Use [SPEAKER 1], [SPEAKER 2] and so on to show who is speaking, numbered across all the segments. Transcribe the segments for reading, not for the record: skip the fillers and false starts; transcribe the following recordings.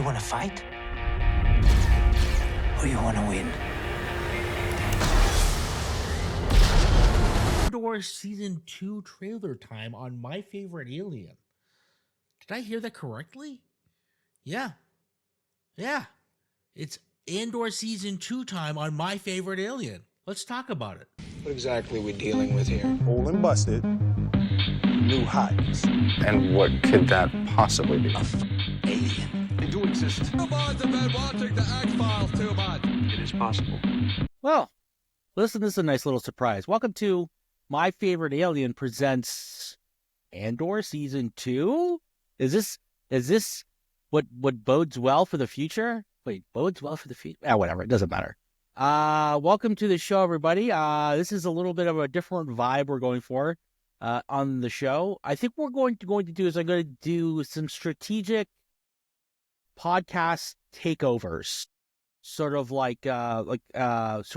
[SPEAKER 1] You want to fight? Or you want to win?
[SPEAKER 2] Andor Season 2 trailer time on My Favorite Alien. Did I hear that correctly? Yeah. It's Andor Season 2 time on My Favorite Alien. Let's talk about it.
[SPEAKER 3] What exactly are we dealing with here?
[SPEAKER 4] Old and busted, new hotness.
[SPEAKER 3] And what could that possibly be?
[SPEAKER 1] Alien.
[SPEAKER 5] They do exist.
[SPEAKER 6] Too bad about watching the X-Files, too bad.
[SPEAKER 5] It is possible.
[SPEAKER 7] Well, listen, this is a nice little surprise. Welcome to My Favorite Alien presents Andor Season 2? Is this what bodes well for the future? Wait, bodes well for the future? Whatever, it doesn't matter. Welcome to the show, everybody. This is a little bit of a different vibe we're going for on the show. I think what we're going to do is I'm going to do some strategic podcast takeovers. Sort of so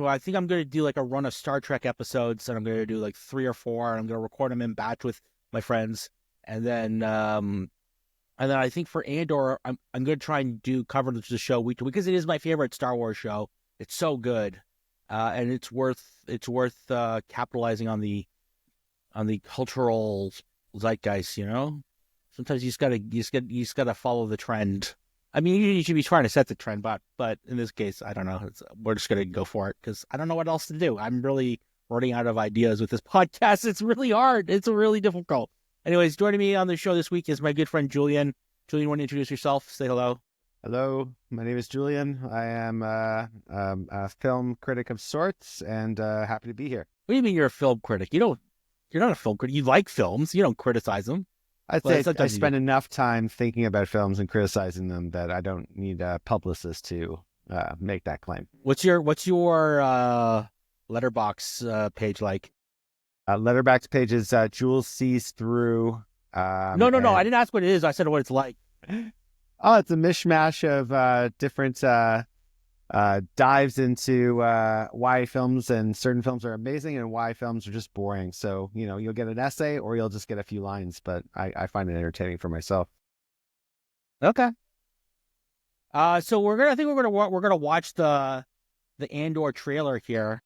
[SPEAKER 7] I think I'm going to do like a run of Star Trek episodes, and I'm going to do like 3 or 4, and I'm going to record them in batch with my friends. And then I think for Andor, I'm going to try and do coverage of the show week to week, because it is my favorite Star Wars show. It's so good, and it's worth capitalizing on the cultural zeitgeist. You know, sometimes you just gotta follow the trend. I mean, you should be trying to set the trend, but in this case, I don't know. We're just gonna go for it because I don't know what else to do. I'm really running out of ideas with this podcast. It's really hard. It's really difficult. Anyways, joining me on the show this week is my good friend Julian. Julian, want to introduce yourself? Say hello.
[SPEAKER 8] Hello, my name is Julian. I am a film critic of sorts, and happy to be here.
[SPEAKER 7] What do you mean you're a film critic? You're not a film critic. You like films. You don't criticize them.
[SPEAKER 8] I'd say I spend enough time thinking about films and criticizing them that I don't need a publicist to make that claim.
[SPEAKER 7] What's your letterbox page like?
[SPEAKER 8] Letterbox page is Jules Sees Through.
[SPEAKER 7] No. I didn't ask what it is. I said what it's like.
[SPEAKER 8] Oh, it's a mishmash of different dives into why films and certain films are amazing and why films are just boring. So, you'll get an essay or you'll just get a few lines, but I find it entertaining for myself.
[SPEAKER 7] Okay. So we're gonna watch the Andor trailer here,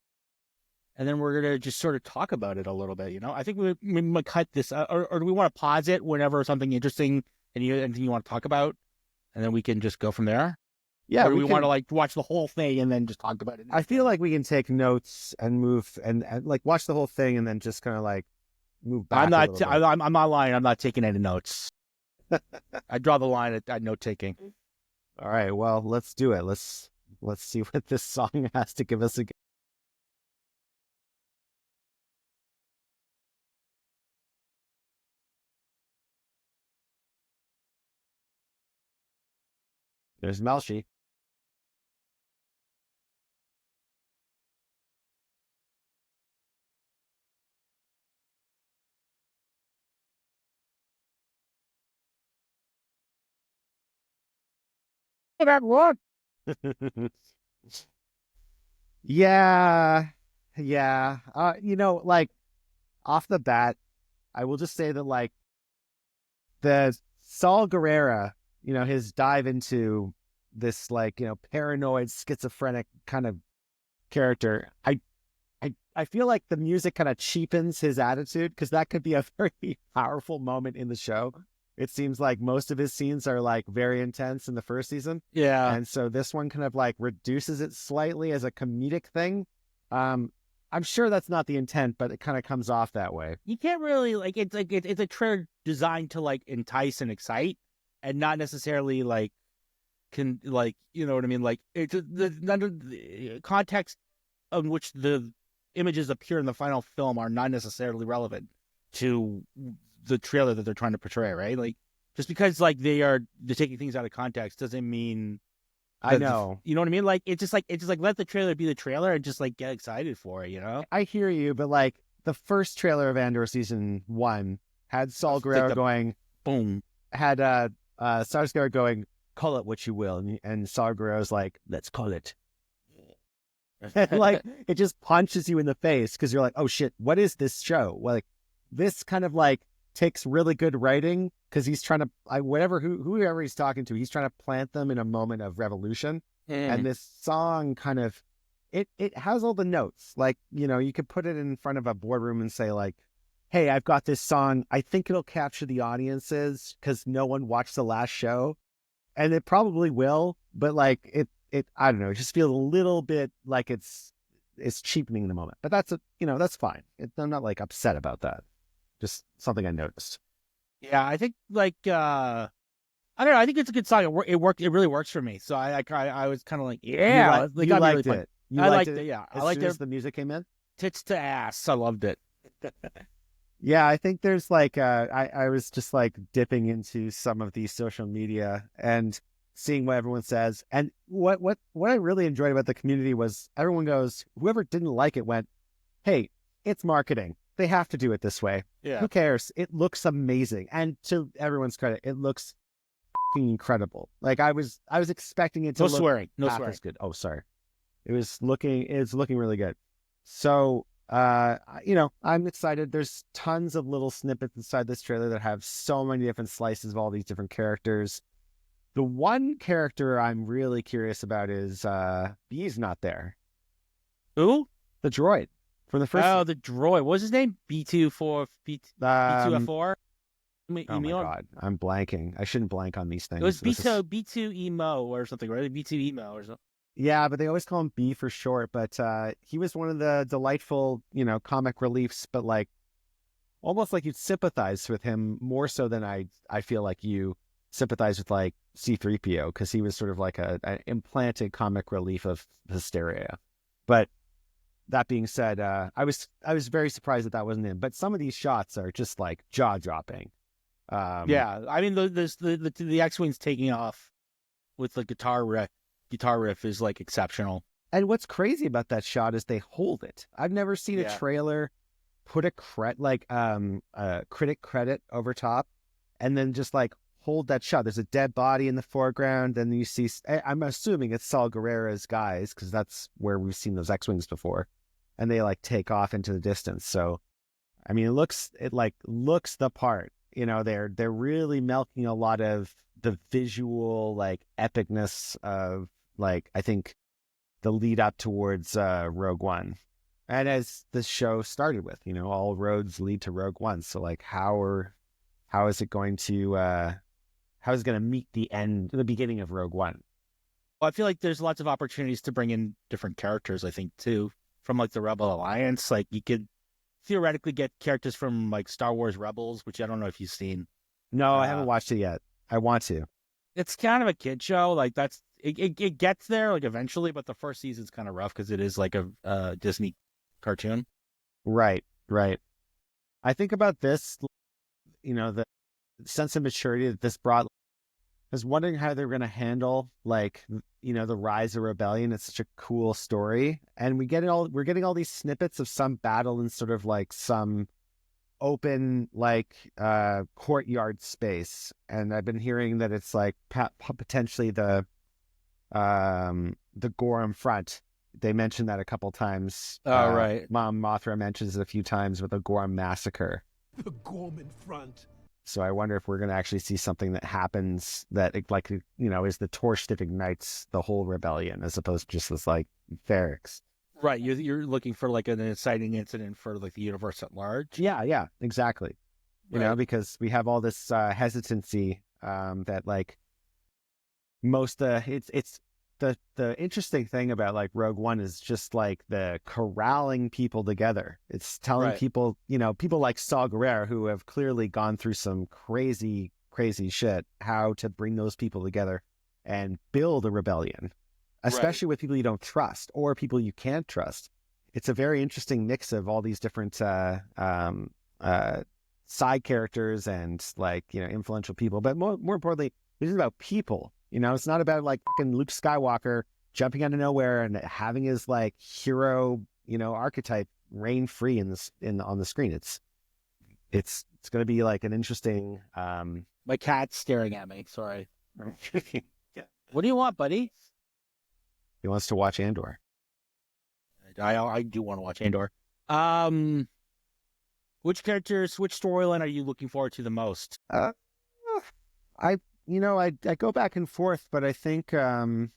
[SPEAKER 7] and then we're gonna just sort of talk about it a little bit. I think we might cut this, or do we want to pause it whenever something interesting and anything you want to talk about, and then we can just go from there?
[SPEAKER 8] Yeah,
[SPEAKER 7] or do we want to watch the whole thing and then just talk about it?
[SPEAKER 8] I feel like we can take notes and move and watch the whole thing and then just kind of move back.
[SPEAKER 7] I'm not lying. I'm not taking any notes. I draw the line at note taking.
[SPEAKER 8] All right. Well, let's do it. Let's see what this song has to give us again. There's Melshi.
[SPEAKER 7] That one.
[SPEAKER 8] Yeah. Off the bat, I will just say that the Saul Guerrera, his dive into this paranoid schizophrenic kind of character, I feel like the music kind of cheapens his attitude, because that could be a very powerful moment in the show. It seems like most of his scenes are very intense in the first season.
[SPEAKER 7] Yeah.
[SPEAKER 8] And so this one kind of reduces it slightly as a comedic thing. I'm sure that's not the intent, but it kind of comes off that way.
[SPEAKER 7] You can't really it's a trailer designed to entice and excite, and not necessarily you know what I mean? It's the context of which the images appear in the final film are not necessarily relevant to the trailer that they're trying to portray, right? Just because they're taking things out of context doesn't mean
[SPEAKER 8] I know.
[SPEAKER 7] You know what I mean? It's just let the trailer be the trailer and just get excited for it,
[SPEAKER 8] I hear you, but the first trailer of Andor season 1 had Saul Guerrero going
[SPEAKER 7] boom.
[SPEAKER 8] Had Saul Guerrero going, call it what you will, and Saul Guerrero's let's call it. It just punches you in the face because you're oh shit, what is this show? This kind of takes really good writing because he's trying to whoever he's talking to, he's trying to plant them in a moment of revolution. And this song kind of it has all the notes. Like, you could put it in front of a boardroom and say like, hey, I've got this song. I think it'll capture the audiences because no one watched the last show. And it probably will, but like it I don't know, it just feels a little bit like it's cheapening the moment. But that's fine. I'm not like upset about that. Just something I noticed.
[SPEAKER 7] Yeah, I think like I don't know. I think it's a good song. It worked. It really works for me. So I was kind of like, yeah,
[SPEAKER 8] You liked it.
[SPEAKER 7] I liked it. Yeah, I liked
[SPEAKER 8] it. As the music came in,
[SPEAKER 7] tits to ass. I loved it.
[SPEAKER 8] Yeah, I think there's like I was just like dipping into some of these social media and seeing what everyone says. And what I really enjoyed about the community was everyone goes, whoever didn't like it went, hey, it's marketing. They have to do it this way.
[SPEAKER 7] Yeah.
[SPEAKER 8] Who cares? It looks amazing. And to everyone's credit, it looks incredible. Like I was expecting it to look
[SPEAKER 7] No
[SPEAKER 8] half
[SPEAKER 7] swearing.
[SPEAKER 8] as good. Oh, sorry. It's looking really good. So I'm excited. There's tons of little snippets inside this trailer that have so many different slices of all these different characters. The one character I'm really curious about is B's not there.
[SPEAKER 7] Who?
[SPEAKER 8] The droid from the first.
[SPEAKER 7] Oh, the droid. What was his name? B2F4.
[SPEAKER 8] Oh my god, I'm blanking. I shouldn't blank on these things.
[SPEAKER 7] It was B2 Emo or something, right? B2 Emo or something.
[SPEAKER 8] Yeah, but they always call him B for short. But he was one of the delightful, comic reliefs. But like, almost like you'd sympathize with him more so than I feel like you sympathize with like C-3PO, because he was sort of like an implanted comic relief of hysteria. But that being said, I was very surprised that wasn't in. But some of these shots are just like jaw dropping.
[SPEAKER 7] Yeah, I mean the X-wings taking off with the guitar riff is like exceptional.
[SPEAKER 8] And what's crazy about that shot is they hold it. I've never seen a trailer put a critic credit over top and then just like hold that shot. There's a dead body in the foreground, and you see, I'm assuming it's Saul Guerrera's guys, because that's where we've seen those X-wings before, and they like take off into the distance. So I mean, it looks the part. They're really milking a lot of the visual like epicness of like, I think, the lead up towards Rogue One. And as the show started with, all roads lead to Rogue One. So like, how is it going to meet the beginning of Rogue One?
[SPEAKER 7] Well, I feel like there's lots of opportunities to bring in different characters, I think, too, from like the Rebel Alliance. Like you could theoretically get characters from like Star Wars Rebels, which I don't know if you've seen.
[SPEAKER 8] No, I haven't watched it yet. I want to.
[SPEAKER 7] It's kind of a kid show. Like it gets there like eventually, but the first season's kind of rough because it is like a Disney cartoon.
[SPEAKER 8] Right. I think about this, the sense of maturity that this brought. I was wondering how they're going to handle like, the rise of rebellion. It's such a cool story. And we're getting all these snippets of some battle in sort of like some open, like, courtyard space. And I've been hearing that it's like potentially the Gorham front. They mentioned that a couple times.
[SPEAKER 7] Oh, right.
[SPEAKER 8] Mom Mothra mentions it a few times with the Gorham massacre.
[SPEAKER 4] The Gorman front.
[SPEAKER 8] So I wonder if we're going to actually see something that happens that, like, is the torch that ignites the whole rebellion, as opposed to just this, like, Ferrix.
[SPEAKER 7] Right. You're looking for, like, an inciting incident for, like, the universe at large.
[SPEAKER 8] Yeah, exactly.
[SPEAKER 7] Right.
[SPEAKER 8] Because we have all this hesitancy that, like, it's the interesting thing about, like, Rogue One is just, like, the corralling people together. It's telling people, people like Saw Gerrera, who have clearly gone through some crazy, crazy shit, how to bring those people together and build a rebellion, especially with people you don't trust or people you can't trust. It's a very interesting mix of all these different side characters and, like, influential people. But more importantly, this is about people. It's not about like fucking Luke Skywalker jumping out of nowhere and having his like hero, archetype reign free on the screen. It's going to be like an interesting.
[SPEAKER 7] My cat's staring at me. Sorry.
[SPEAKER 8] Yeah.
[SPEAKER 7] What do you want, buddy?
[SPEAKER 8] He wants to watch Andor.
[SPEAKER 7] I do want to watch Andor. Which characters, which storyline are you looking forward to the most?
[SPEAKER 8] I go back and forth, but I think I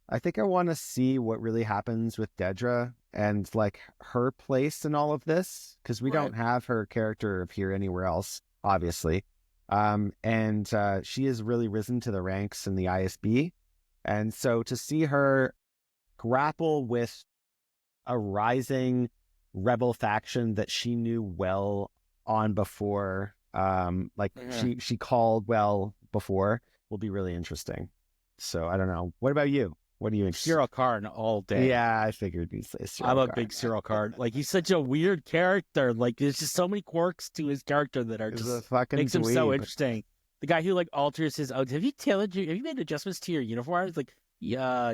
[SPEAKER 8] want to see what really happens with Dedra and like her place in all of this, because we don't have her character appear anywhere else, obviously. And she has really risen to the ranks in the ISB, and so to see her grapple with a rising rebel faction that she knew well on before, she called well before, will be really interesting. So I don't know. What about you? What do you think?
[SPEAKER 7] Cyril Karn all day.
[SPEAKER 8] Yeah, I figured you'd say Cyril
[SPEAKER 7] I'm a
[SPEAKER 8] Karn.
[SPEAKER 7] big Cyril Karn. Like, he's such a weird character. Like, there's just so many quirks to his character that are
[SPEAKER 8] He's
[SPEAKER 7] just
[SPEAKER 8] a fucking
[SPEAKER 7] makes him so
[SPEAKER 8] dweeb.
[SPEAKER 7] interesting. The guy who like alters his own. Have you made adjustments to your uniform? It's like, yeah.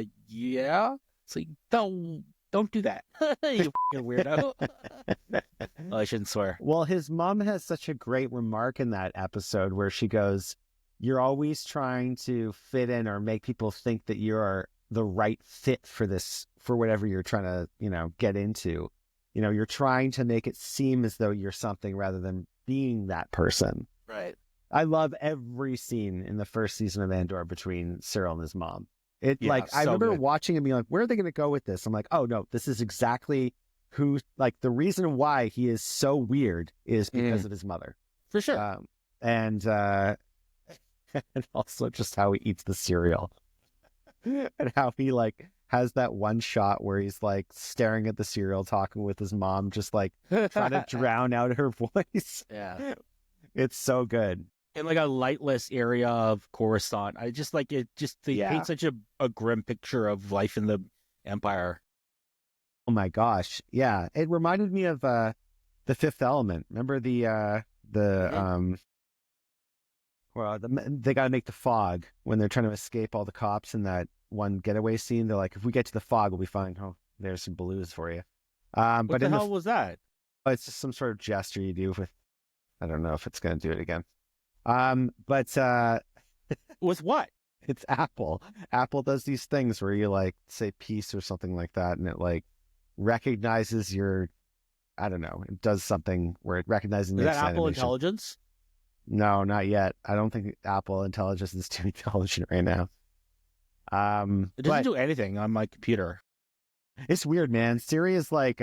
[SPEAKER 7] It's like, don't do that. You fucking weirdo. Oh, I shouldn't swear.
[SPEAKER 8] Well, his mom has such a great remark in that episode where she goes, "You're always trying to fit in or make people think that you're the right fit for this, for whatever you're trying to, get into. You're trying to make it seem as though you're something rather than being that person."
[SPEAKER 7] Right.
[SPEAKER 8] I love every scene in the first season of Andor between Cyril and his mom. I
[SPEAKER 7] so
[SPEAKER 8] remember
[SPEAKER 7] good.
[SPEAKER 8] watching and being like, where are they going to go with this? I'm like, oh no, this is exactly who, like, the reason why he is so weird is because of his mother.
[SPEAKER 7] For sure.
[SPEAKER 8] And also just how he eats the cereal and how he like has that one shot where he's like staring at the cereal, talking with his mom, just like trying to drown out her voice.
[SPEAKER 7] Yeah.
[SPEAKER 8] It's so good.
[SPEAKER 7] In like a lightless area of Coruscant. I just like it. Just they paint such a grim picture of life in the Empire.
[SPEAKER 8] Oh my gosh. Yeah. It reminded me of The Fifth Element. Remember they gotta make the fog when they're trying to escape all the cops in that one getaway scene. They're like, if we get to the fog, we'll be fine. Oh, there's some blues for you.
[SPEAKER 7] What
[SPEAKER 8] But
[SPEAKER 7] the hell was that?
[SPEAKER 8] it's just some sort of gesture you do with, I don't know if it's gonna do it again. But
[SPEAKER 7] With what?
[SPEAKER 8] it's Apple. Apple does these things where you like say peace or something like that, and it like recognizes your, I don't know, it does something where it recognizes
[SPEAKER 7] Is that
[SPEAKER 8] next
[SPEAKER 7] Apple
[SPEAKER 8] animation.
[SPEAKER 7] Intelligence?
[SPEAKER 8] No, not yet. I don't think Apple Intelligence is too intelligent right now.
[SPEAKER 7] It doesn't do anything on my computer.
[SPEAKER 8] It's weird, man. Siri is like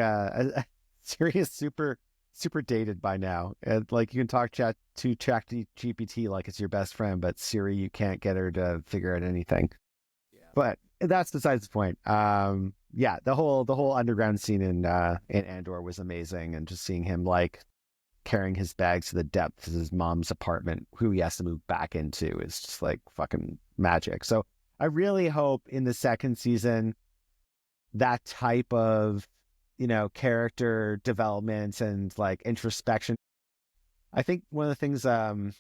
[SPEAKER 8] Siri is super dated by now. Like, you can talk to ChatGPT like it's your best friend, but Siri, you can't get her to figure out anything.
[SPEAKER 7] Yeah.
[SPEAKER 8] But that's besides the point. Yeah, the whole underground scene in Andor was amazing, and just seeing him like carrying his bags to the depths of his mom's apartment, who he has to move back into, is just like fucking magic. So I really hope in the second season that type of, character development and like introspection. I think one of the things that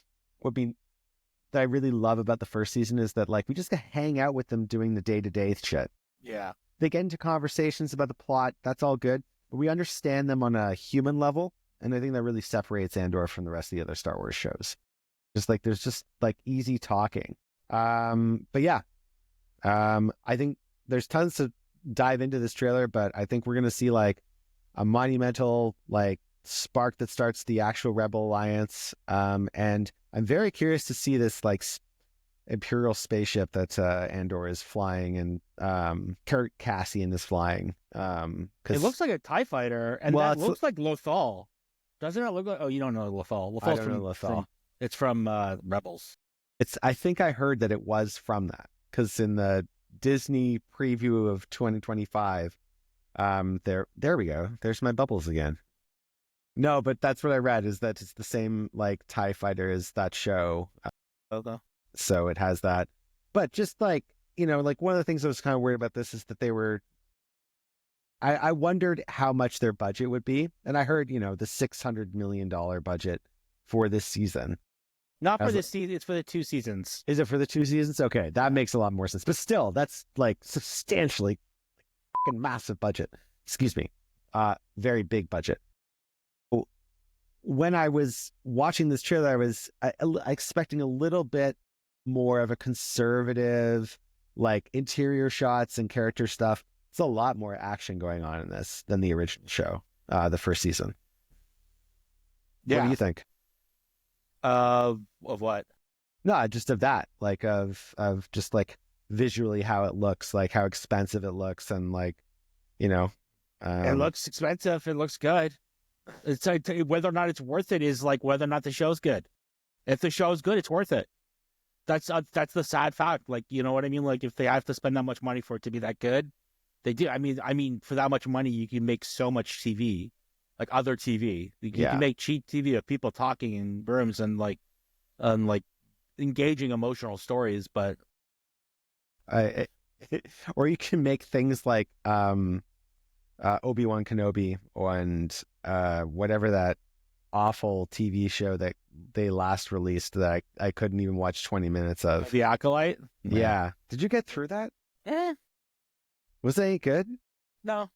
[SPEAKER 8] I really love about the first season is that like we just hang out with them doing the day-to-day shit.
[SPEAKER 7] Yeah.
[SPEAKER 8] They get into conversations about the plot. That's all good, but we understand them on a human level. And I think that really separates Andor from the rest of the other Star Wars shows. Just like, there's just like easy talking. But yeah, I think there's tons to dive into this trailer, but I think we're going to see like a monumental like spark that starts the actual Rebel Alliance. And I'm very curious to see this like Imperial spaceship that Andor is flying, and Kurt Cassian is flying.
[SPEAKER 7] It looks like a TIE fighter, and that looks like Lothal. Doesn't it look like? Oh, you don't know Lothal.
[SPEAKER 8] I don't know Lothal.
[SPEAKER 7] It's from Rebels.
[SPEAKER 8] I think I heard that it was from that, because in the Disney preview of 2025, there we go. There's my bubbles again. No, but that's what I read, is that it's the same like TIE fighter as that show.
[SPEAKER 7] Okay.
[SPEAKER 8] So it has that. But just like, like one of the things I was kind of worried about this is that they were, I wondered how much their budget would be. And I heard, the $600 million budget for this season.
[SPEAKER 7] Not for this season. It's for the 2 seasons.
[SPEAKER 8] Is it for the 2 seasons? Okay, that makes a lot more sense. But still, that's like substantially fucking massive budget. Excuse me. Very big budget. When I was watching this trailer, I was expecting a little bit more of a conservative, like interior shots and character stuff. It's a lot more action going on in this than the original show, the first season. What do you think?
[SPEAKER 7] Of what?
[SPEAKER 8] No, just of that, like of just like visually how it looks, like how expensive it looks, and like, you know,
[SPEAKER 7] It looks expensive. It looks good. It's like, whether or not it's worth it is like whether or not the show's good. If the show's good, it's worth it. That's the sad fact. Like, you know what I mean? Like, if they have to spend that much money for it to be that good, they do. I mean, for that much money, you can make so much TV, like other TV. You can make cheap TV of people talking in rooms and like engaging emotional stories. But
[SPEAKER 8] or you can make things like Obi-Wan Kenobi and whatever that awful TV show that they last released that I couldn't even watch 20 minutes of.
[SPEAKER 7] The Acolyte.
[SPEAKER 8] Yeah. Did you get through that? Was it any good?
[SPEAKER 7] No.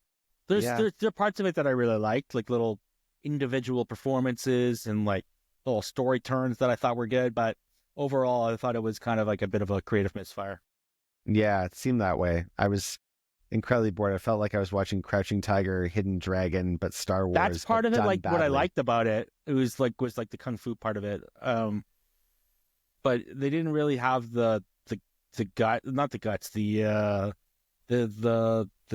[SPEAKER 7] There are parts of it that I really liked, like little individual performances and like little story turns that I thought were good, but overall I thought it was kind of like a bit of a creative misfire.
[SPEAKER 8] Yeah, it seemed that way. I was incredibly bored. I felt like I was watching Crouching Tiger, Hidden Dragon, but Star Wars.
[SPEAKER 7] That's part of it, like
[SPEAKER 8] badly.
[SPEAKER 7] what I liked about it. It was like the kung fu part of it. But they didn't really have the gut, not the guts, the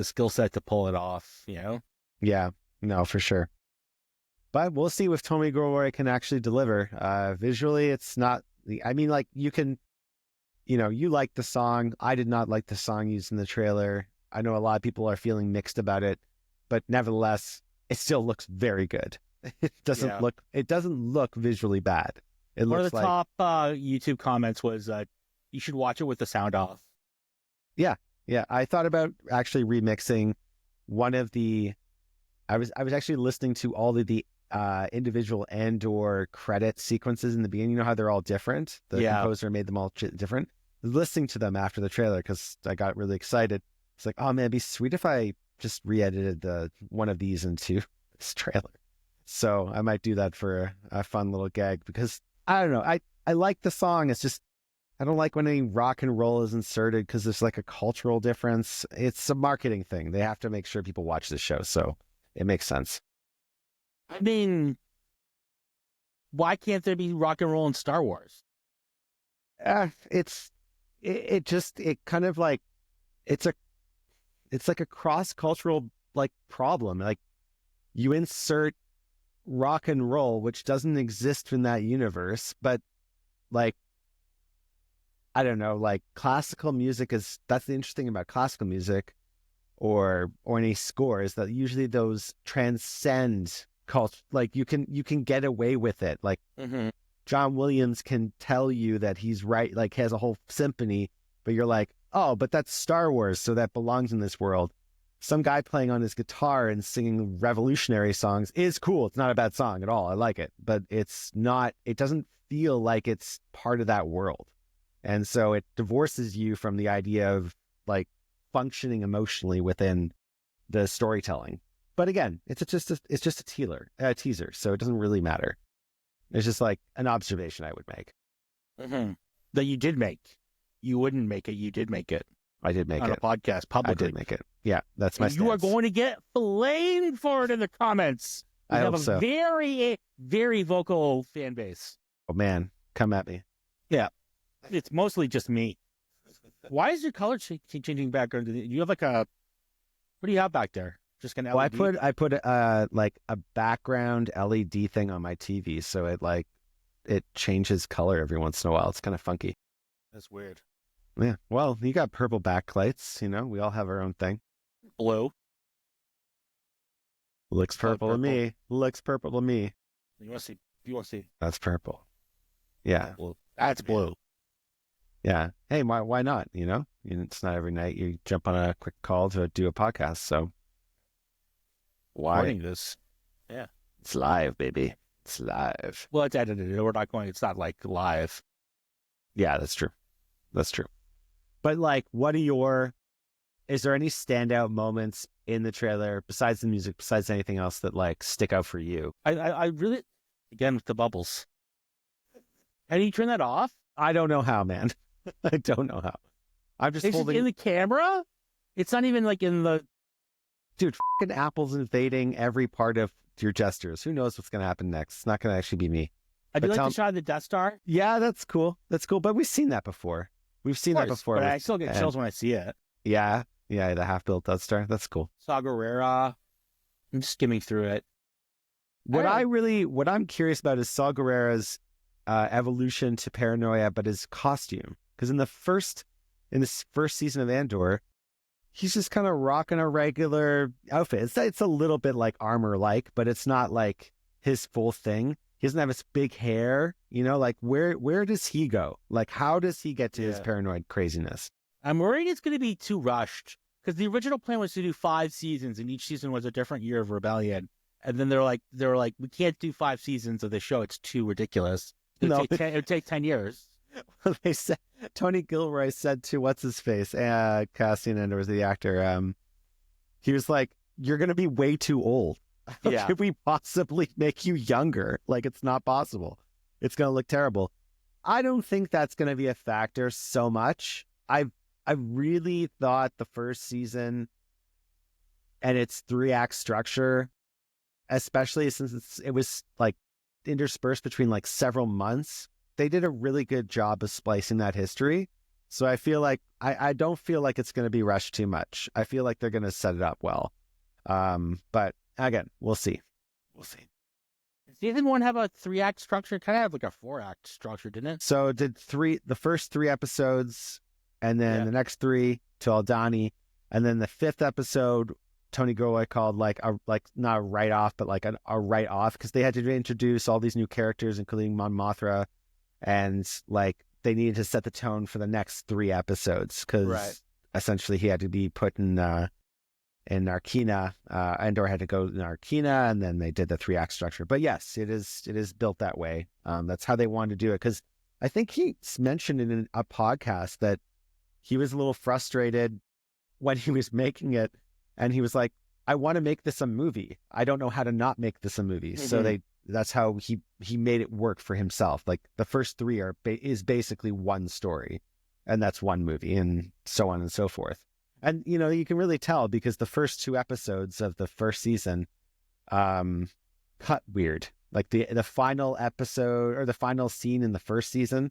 [SPEAKER 7] skill set to pull it off, you know?
[SPEAKER 8] Yeah, no, for sure. But we'll see if Tommy Gilroy can actually deliver. Visually, it's not. I mean, like you can, you like the song. I did not like the song used in the trailer. I know a lot of people are feeling mixed about it, but nevertheless, it still looks very good. It doesn't look visually bad.
[SPEAKER 7] One of the top YouTube comments was, you should watch it with the sound off.
[SPEAKER 8] Yeah. I thought about actually remixing one of the. I was actually listening to all of the individual Andor credit sequences in the beginning. You know how they're all different. The composer made them all different. I was listening to them after the trailer because I got really excited. It's like, oh man, it'd be sweet if I just re-edited one of these into this trailer. So I might do that for a fun little gag because I don't know. I like the song. It's just I don't like when any rock and roll is inserted because there's like a cultural difference. It's a marketing thing. They have to make sure people watch this show, so it makes sense.
[SPEAKER 7] I mean, why can't there be rock and roll in Star Wars?
[SPEAKER 8] It's like a cross-cultural like problem. Like you insert rock and roll, which doesn't exist in that universe, but like I don't know, like classical music that's the interesting thing about classical music or any score is that usually those transcend culture. Like you can get away with it. Like John Williams can tell you that he's right, like has a whole symphony, but you're like, oh, but that's Star Wars, so that belongs in this world. Some guy playing on his guitar and singing revolutionary songs is cool. It's not a bad song at all. I like it, but it doesn't feel like it's part of that world. And so it divorces you from the idea of like functioning emotionally within the storytelling. But again, it's just a teaser, so it doesn't really matter. It's just like an observation I would make.
[SPEAKER 7] That you did make. You wouldn't make it. You did make it.
[SPEAKER 8] I did make
[SPEAKER 7] on
[SPEAKER 8] it
[SPEAKER 7] a podcast publicly.
[SPEAKER 8] I did make it. Yeah, that's my.
[SPEAKER 7] You are going to get blamed for it in the comments. We have a very, very vocal fan base.
[SPEAKER 8] Oh man, come at me.
[SPEAKER 7] Yeah, it's mostly just me. Why is your color changing back? You have like a. What do you have back there? Just an LED?
[SPEAKER 8] Well, I put like a background LED thing on my TV, so it changes color every once in a while. It's kind of funky.
[SPEAKER 7] That's weird.
[SPEAKER 8] Yeah. Well, you got purple backlights. We all have our own thing.
[SPEAKER 7] Blue.
[SPEAKER 8] Looks purple to me. Looks purple to me.
[SPEAKER 7] You want to see?
[SPEAKER 8] That's purple. Yeah.
[SPEAKER 7] Blue. That's blue.
[SPEAKER 8] Yeah. Hey, why not? It's not every night you jump on a quick call to do a podcast. So why?
[SPEAKER 7] Recording this. Yeah.
[SPEAKER 8] It's live, baby. It's live.
[SPEAKER 7] Well, it's edited. It's not like live.
[SPEAKER 8] Yeah, that's true. That's true. But like, is there any standout moments in the trailer besides the music, besides anything else that like stick out for you?
[SPEAKER 7] I really, again, with the bubbles. How do you turn that off?
[SPEAKER 8] I don't know how, man. I don't know how. I'm just holding
[SPEAKER 7] in the camera. It's not even like in the.
[SPEAKER 8] Dude, fucking Apple's invading every part of your gestures. Who knows what's going to happen next? It's not going to actually be me.
[SPEAKER 7] I do
[SPEAKER 8] But
[SPEAKER 7] like
[SPEAKER 8] tell-
[SPEAKER 7] the shot of the Death Star.
[SPEAKER 8] Yeah, that's cool. That's cool. But we've seen that before. We've seen that before.
[SPEAKER 7] But
[SPEAKER 8] with-
[SPEAKER 7] I still get chills when I see it.
[SPEAKER 8] Yeah, the half-built Death Star. That's cool.
[SPEAKER 7] Saw Gerrera. I'm just skimming through it.
[SPEAKER 8] What I'm curious about is Saw Gerrera's evolution to paranoia, but his costume. Because in this first season of Andor, he's just kind of rocking a regular outfit. It's a little bit like armor-like, but it's not like his full thing. He doesn't have his big hair, like where does he go? Like, how does he get to his paranoid craziness?
[SPEAKER 7] I'm worried it's going to be too rushed because the original plan was to do 5 seasons, and each season was a different year of rebellion. And then they were like, we can't do 5 seasons of this show. It's too ridiculous. It would take 10 years.
[SPEAKER 8] They said Tony Gilroy said to what's his face, Cassian Andor was the actor. He was like, "You're going to be way too old. How
[SPEAKER 7] Yeah.
[SPEAKER 8] could we possibly make you younger? Like, it's not possible. It's going to look terrible." I don't think that's going to be a factor so much. I really thought the first season and its 3-act structure, especially since it was like interspersed between like several months, they did a really good job of splicing that history. So I feel like I don't feel like it's going to be rushed too much. I feel like they're going to set it up well. But again, we'll see.
[SPEAKER 7] Did season 1 have a 3-act structure? Kind of have like a 4-act structure, didn't it?
[SPEAKER 8] So it did the first 3 episodes, and then the next 3 to Aldani, and then the 5th episode Tony Gilroy called like not a write off, but like a write off, because they had to introduce all these new characters, including Mon Mothra, and like they needed to set the tone for the next 3 episodes because essentially he had to be put in Narkina. Andor had to go in Narkina, and then they did the 3-act structure. But yes, it is built that way. That's how they wanted to do it, because I think he mentioned in a podcast that he was a little frustrated when he was making it, and he was like, "I want to make this a movie. I don't know how to not make this a movie." Mm-hmm. So that's how he made it work for himself. Like the first 3 is basically one story, and that's one movie, and so on and so forth. And you can really tell because the first 2 episodes of the first season cut weird. Like the final episode or the final scene in the first season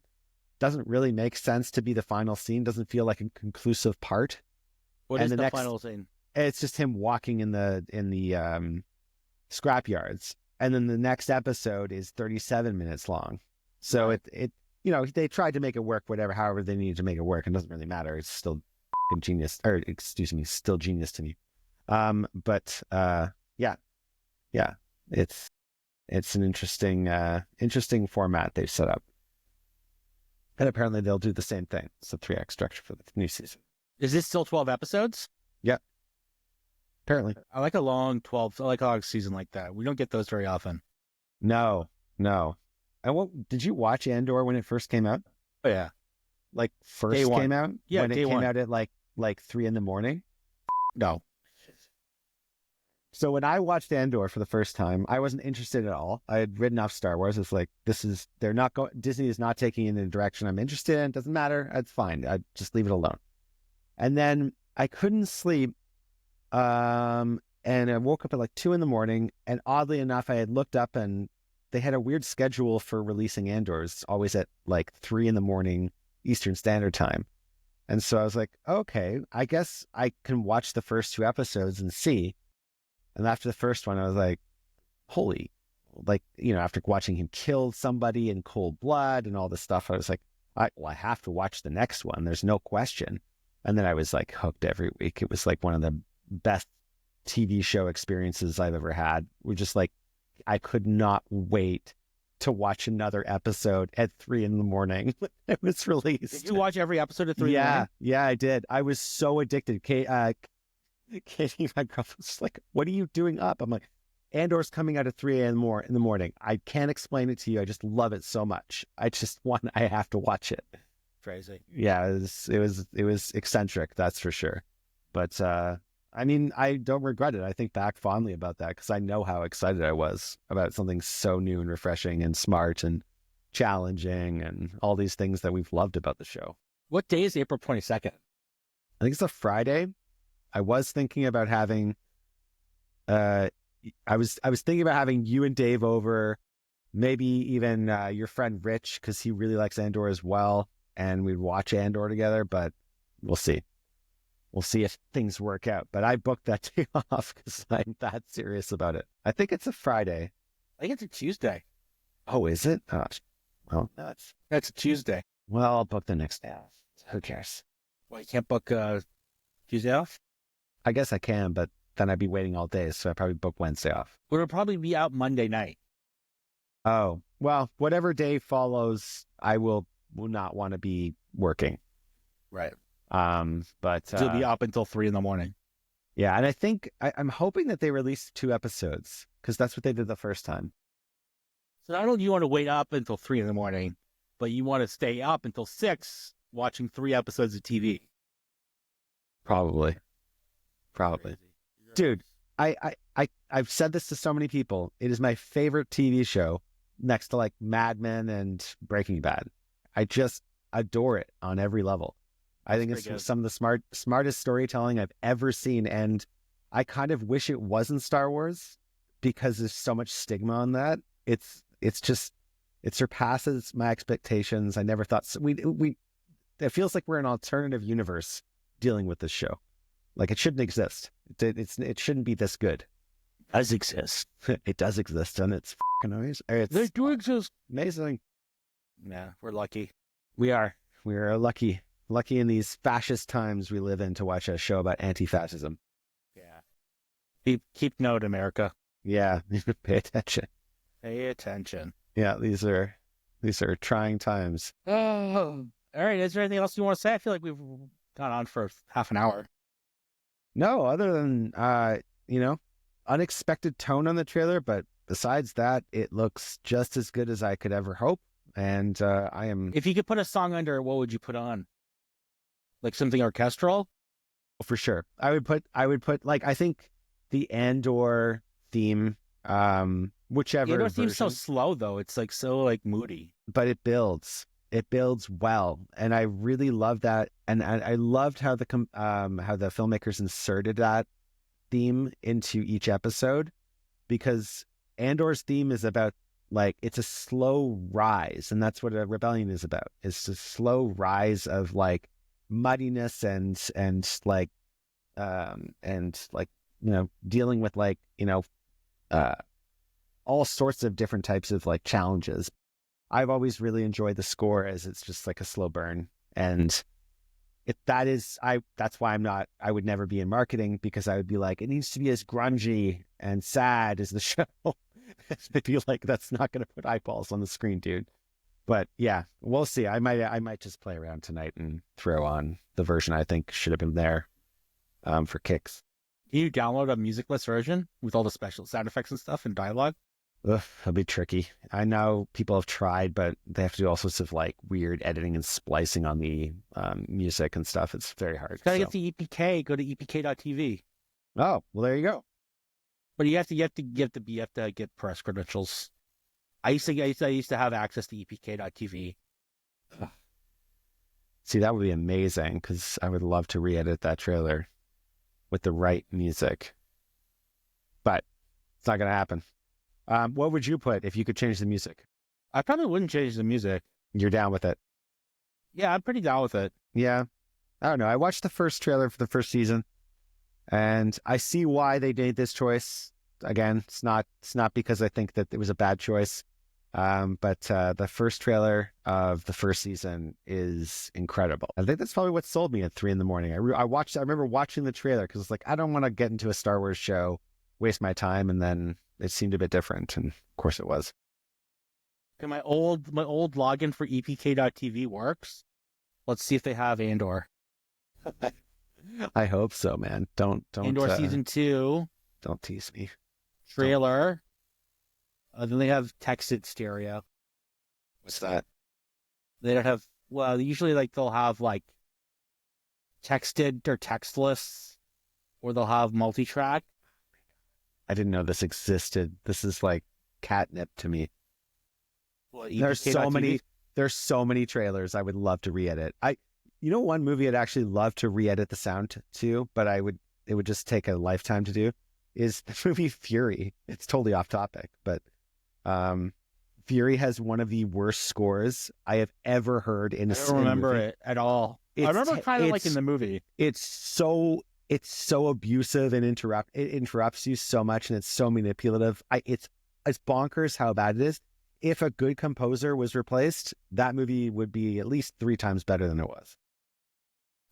[SPEAKER 8] doesn't really make sense to be the final scene. Doesn't feel like a conclusive part.
[SPEAKER 7] What is the final scene?
[SPEAKER 8] It's just him walking in the scrap yards, and then the next episode is 37 minutes long. So it they tried to make it work, however they needed to make it work. It doesn't really matter. It's still genius, or excuse me, still genius to me. But it's an interesting format they've set up, and apparently they'll do the same thing. It's a 3-act structure for the new season.
[SPEAKER 7] Is this still 12 episodes?
[SPEAKER 8] Yeah. Apparently.
[SPEAKER 7] I like a long season like that. We don't get those very often.
[SPEAKER 8] No. And did you watch Andor when it first came out?
[SPEAKER 7] Oh yeah.
[SPEAKER 8] Like first came out?
[SPEAKER 7] Yeah,
[SPEAKER 8] when it came out at like 3 a.m?
[SPEAKER 7] No.
[SPEAKER 8] So when I watched Andor for the first time, I wasn't interested at all. I had written off Star Wars. It's like, Disney is not taking in the direction I'm interested in. It doesn't matter. It's fine. I just leave it alone. And then I couldn't sleep. And I woke up at like 2 a.m. And oddly enough, I had looked up and they had a weird schedule for releasing Andor. It's always at like 3 a.m. Eastern Standard Time. And so I was like, okay, I guess I can watch the first 2 episodes and see. And after the first one, I was like, holy, after watching him kill somebody in cold blood and all this stuff, I was like, I have to watch the next one. There's no question. And then I was like hooked every week. It was like one of the best TV show experiences I've ever had. We're just like, I could not wait to watch another episode at 3 a.m. It was released.
[SPEAKER 7] Did you watch every episode at 3 a.m?
[SPEAKER 8] Yeah, I did. I was so addicted. Katie, my girlfriend, was like, "What are you doing up?" I'm like, "Andor's coming out at 3 a.m. in the morning. I can't explain it to you. I just love it so much. I have to watch it."
[SPEAKER 7] Crazy.
[SPEAKER 8] Yeah, it was eccentric, that's for sure. But I mean, I don't regret it. I think back fondly about that because I know how excited I was about something so new and refreshing and smart and challenging and all these things that we've loved about the show.
[SPEAKER 7] What day is April 22nd?
[SPEAKER 8] I think it's a Friday. I was thinking about having I was thinking about having you and Dave over, maybe even your friend Rich, because he really likes Andor as well, and we'd watch Andor together. But we'll see. We'll see if things work out. But I booked that day off because I'm that serious about it. I think it's a Friday.
[SPEAKER 7] I think it's a Tuesday.
[SPEAKER 8] Oh, is it? Oh, well,
[SPEAKER 7] That's a Tuesday.
[SPEAKER 8] well, I'll book the next day off. Who cares?
[SPEAKER 7] Well, you can't book Tuesday off?
[SPEAKER 8] I guess I can, but then I'd be waiting all day, so I'd probably book Wednesday off.
[SPEAKER 7] We'll probably be out Monday night.
[SPEAKER 8] Oh, well, whatever day follows, I will not want to be working.
[SPEAKER 7] Right.
[SPEAKER 8] But
[SPEAKER 7] So you'll be up until 3 a.m.
[SPEAKER 8] yeah, and I think I'm hoping that they release 2 episodes because that's what they did the first time.
[SPEAKER 7] So not only do you want to wait up until 3 a.m, but you want to stay up until 6 watching 3 episodes of TV.
[SPEAKER 8] Probably. Dude, I've said this to so many people. It is my favorite TV show next to like Mad Men and Breaking Bad. I just adore it on every level. I think
[SPEAKER 7] pretty good.
[SPEAKER 8] it's some of the smartest storytelling I've ever seen. And I kind of wish it wasn't Star Wars because there's so much stigma on that. It's just, it surpasses my expectations. I never thought it feels like we're an alternative universe dealing with this show. Like it shouldn't exist. It shouldn't be this good.
[SPEAKER 7] It does exist.
[SPEAKER 8] It does exist, and it's fucking amazing.
[SPEAKER 7] They do exist.
[SPEAKER 8] Amazing.
[SPEAKER 7] Yeah, we're lucky.
[SPEAKER 8] We are lucky in these fascist times we live in to watch a show about anti-fascism.
[SPEAKER 7] Yeah. Keep note, America.
[SPEAKER 8] Yeah, pay attention.
[SPEAKER 7] Pay attention.
[SPEAKER 8] Yeah, these are trying times.
[SPEAKER 7] Oh, all right. Is there anything else you want to say? I feel like we've gone on for half an hour.
[SPEAKER 8] No, other than unexpected tone on the trailer, but besides that, it looks just as good as I could ever hope. And I am
[SPEAKER 7] If you could put a song under, what would you put on? Like something orchestral?
[SPEAKER 8] for sure. I would put like I think the Andor theme, whichever
[SPEAKER 7] Andor
[SPEAKER 8] version,
[SPEAKER 7] seems so slow though. It's like so like moody.
[SPEAKER 8] but it builds well, and I really love that. And I loved how the filmmakers inserted that theme into each episode, because Andor's theme is about like it's a slow rise, and that's what a rebellion is about. It's a slow rise of like muddiness and dealing with all sorts of different types of like challenges. I've always really enjoyed the score as it's just like a slow burn, and that's why I would never be in marketing, because I would be like, it needs to be as grungy and sad as the show. I'd be like, that's not going to put eyeballs on the screen, dude. But yeah, we'll see. I might just play around tonight and throw on the version I think should have been there for kicks.
[SPEAKER 7] Can you download a musicless version with all the special sound effects and stuff and dialogue?
[SPEAKER 8] Ugh, that'll be tricky. I know people have tried, but they have to do all sorts of like weird editing and splicing on the music and stuff. It's very hard.
[SPEAKER 7] Gotta get the EPK. Go to epk.tv.
[SPEAKER 8] Oh, well, there you go.
[SPEAKER 7] But you have to get press credentials. I used to have access to epk.tv.
[SPEAKER 8] See, that would be amazing, because I would love to re-edit that trailer with the right music. But it's not going to happen. What would you put if you could change the music?
[SPEAKER 7] I probably wouldn't change the music.
[SPEAKER 8] You're down with it?
[SPEAKER 7] Yeah, I'm pretty down with it.
[SPEAKER 8] Yeah. I don't know. I watched the first trailer for the first season, and I see why they made this choice. Again, it's not because I think that it was a bad choice. But the first trailer of the first season is incredible. I think that's probably what sold me at 3 a.m. I remember watching the trailer because it's like, I don't want to get into a Star Wars show, waste my time, and then it seemed a bit different, and of course it was.
[SPEAKER 7] Okay, my old login for epk.tv works. Let's see if they have Andor.
[SPEAKER 8] I hope so, man. Don't
[SPEAKER 7] Andor season 2
[SPEAKER 8] don't tease me.
[SPEAKER 7] trailer. Then they have texted stereo.
[SPEAKER 8] What's that?
[SPEAKER 7] They don't have, well, usually like they'll have like texted or textless, or they'll have multi-track.
[SPEAKER 8] I didn't know this existed. This is like catnip to me.
[SPEAKER 7] Well,
[SPEAKER 8] There's so many trailers I would love to re-edit. One movie I'd actually love to re-edit the sound to, but it would just take a lifetime to do, is the movie Fury. It's totally off topic, but Fury has one of the worst scores I have ever heard in a
[SPEAKER 7] I don't remember it at all. I remember kind of like in the movie.
[SPEAKER 8] It's so abusive and it interrupts you so much, and it's so manipulative. It's bonkers how bad it is. If a good composer was replaced, that movie would be at least 3 times better than it was.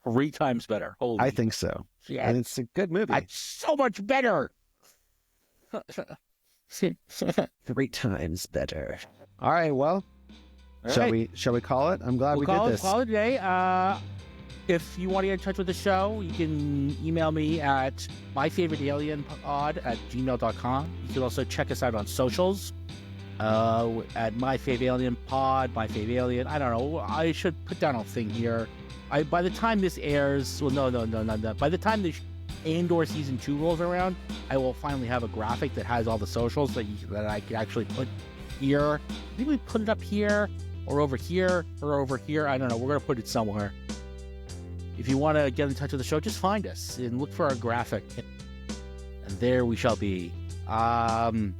[SPEAKER 7] 3 times better. Holy,
[SPEAKER 8] I think so.
[SPEAKER 7] Yeah,
[SPEAKER 8] And it's a good movie.
[SPEAKER 7] it's so much better.
[SPEAKER 8] 3 times better. All right, well,
[SPEAKER 7] All
[SPEAKER 8] shall
[SPEAKER 7] right.
[SPEAKER 8] we call it? I'm glad we did this.
[SPEAKER 7] Call it a day. If you want to get in touch with the show, you can email me at myfavoritealienpod@gmail.com. You can also check us out on socials at myfavoritealienpod, myfavoritealien. I don't know. I should put down a thing here. By the time this airs, well, no. By the time the Andor season 2 rolls around, I will finally have a graphic that has all the socials that I can actually put here. Maybe we put it up here or over here or over here. I don't know. We're gonna put it somewhere. If you want to get in touch with the show, just find us and look for our graphic, and there we shall be. But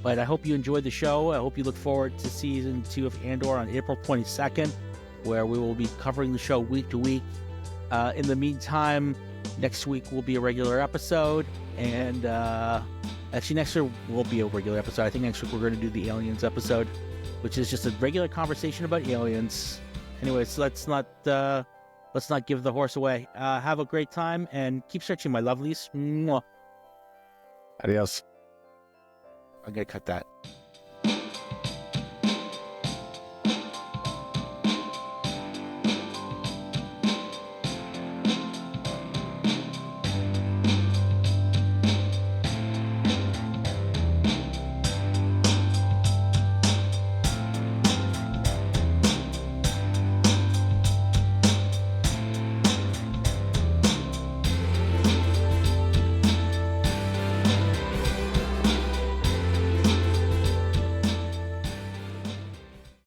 [SPEAKER 7] I hope you enjoyed the show. I hope you look forward to season 2 of Andor on April 22nd, where we will be covering the show week to week. In the meantime, next week will be a regular episode, and actually next week will be a regular episode. I think next week we're going to do the aliens episode, which is just a regular conversation about aliens. Anyways, let's not give the horse away. Have a great time and keep searching, my lovelies. Mwah.
[SPEAKER 8] Adios.
[SPEAKER 7] I'm gonna cut that.